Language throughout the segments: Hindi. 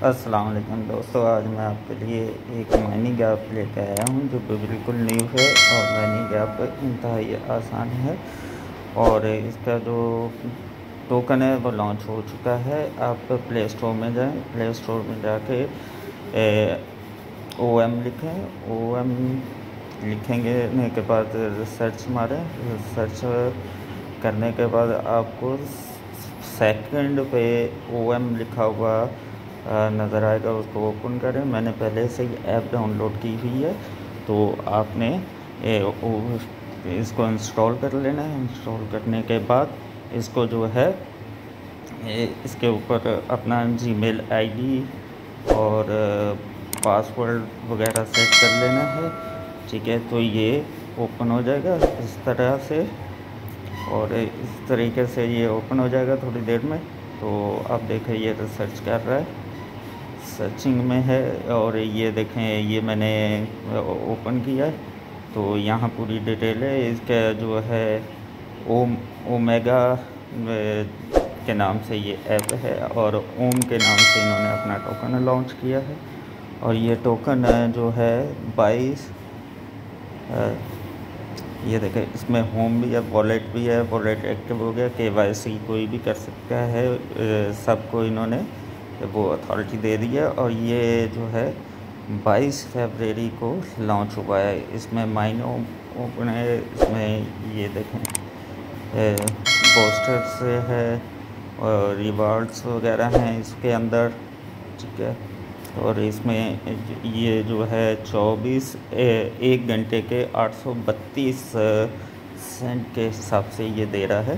अस्सलाम वालेकुम दोस्तों, आज मैं आपके लिए एक माइनिंग ऐप लेकर आया हूं जो कि बिल्कुल न्यू है और माइनिंग ऐप इंतहाई आसान है। और इसका जो टोकन है वो लॉन्च हो चुका है। आप प्ले स्टोर में जाएं, प्ले स्टोर में जाके OM लिखें, OM लिखेंगे के बाद सर्च मारें। सर्च करने के बाद आपको सेकंड पे OM लिखा हुआ नज़र आएगा, उसको ओपन करें। मैंने पहले से ही ऐप डाउनलोड की हुई है, तो आपने इसको इंस्टॉल कर लेना है। इंस्टॉल करने के बाद इसको जो है इसके ऊपर अपना जीमेल आईडी और पासवर्ड वगैरह सेट कर लेना है। ठीक है, तो ये ओपन हो जाएगा इस तरह से, और इस तरीके से ये ओपन हो जाएगा थोड़ी देर में। तो आप देखें ये रिसर्च कर रहा है, सर्चिंग में है। और ये देखें ये मैंने ओपन किया है, तो यहाँ पूरी डिटेल है। इसका जो है ओमेगा के नाम से ये ऐप है और ओम के नाम से इन्होंने अपना टोकन लॉन्च किया है। और ये टोकन जो है 22 ये देखें, इसमें होम भी है, वॉलेट भी है। वॉलेट एक्टिव हो गया, KYC कोई भी कर सकता है, सबको इन्होंने वो अथॉरिटी दे दी है। और ये जो है 22 फरवरी को लॉन्च हुआ है। इसमें माइन ओपन है, इसमें ये देखें पोस्टर्स है और रिवार्ड्स वगैरह हैं इसके अंदर। ठीक है, और इसमें ये जो है 1 घंटे के 832 सेंट के हिसाब से ये दे रहा है।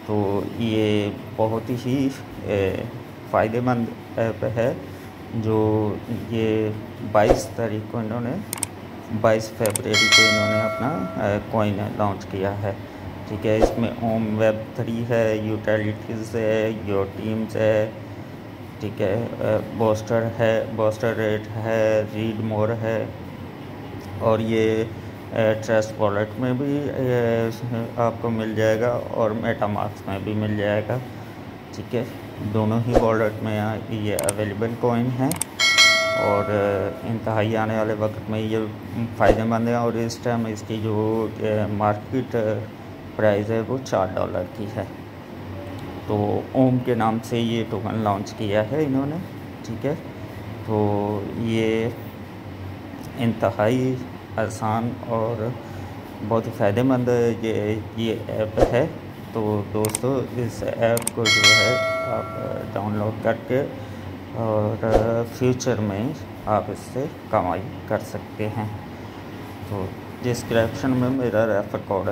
तो ये बहुत ही फ़ायदेमंद ऐप है जो ये 22 तारीख को इन्होंने 22 फरवरी को इन्होंने अपना कॉइन लॉन्च किया है। ठीक है, इसमें ओम Web3 है, यूटिलिटीज़ है, योर टीम्स है। ठीक है, बूस्टर है, बूस्टर रेट है, रीड मोर है। और ये ट्रस्ट वॉलेट में भी आपको मिल जाएगा और मेटामास्क में भी मिल जाएगा। ठीक है, दोनों ही वॉलेट में ये अवेलेबल कॉइन है और इंतहाई आने वाले वक्त में ये फ़ायदेमंद है। और इस टाइम इसकी जो मार्केट प्राइस है वो $4 की है। तो ओम के नाम से ये टोकन लॉन्च किया है इन्होंने। ठीक है, तो ये इंतहाई आसान और बहुत फ़ायदेमंद ये ऐप है। तो दोस्तों, इस ऐप को जो है आप डाउनलोड करके और फ्यूचर में आप इससे कमाई कर सकते हैं। तो डिस्क्रिप्शन में मेरा रेफर कोड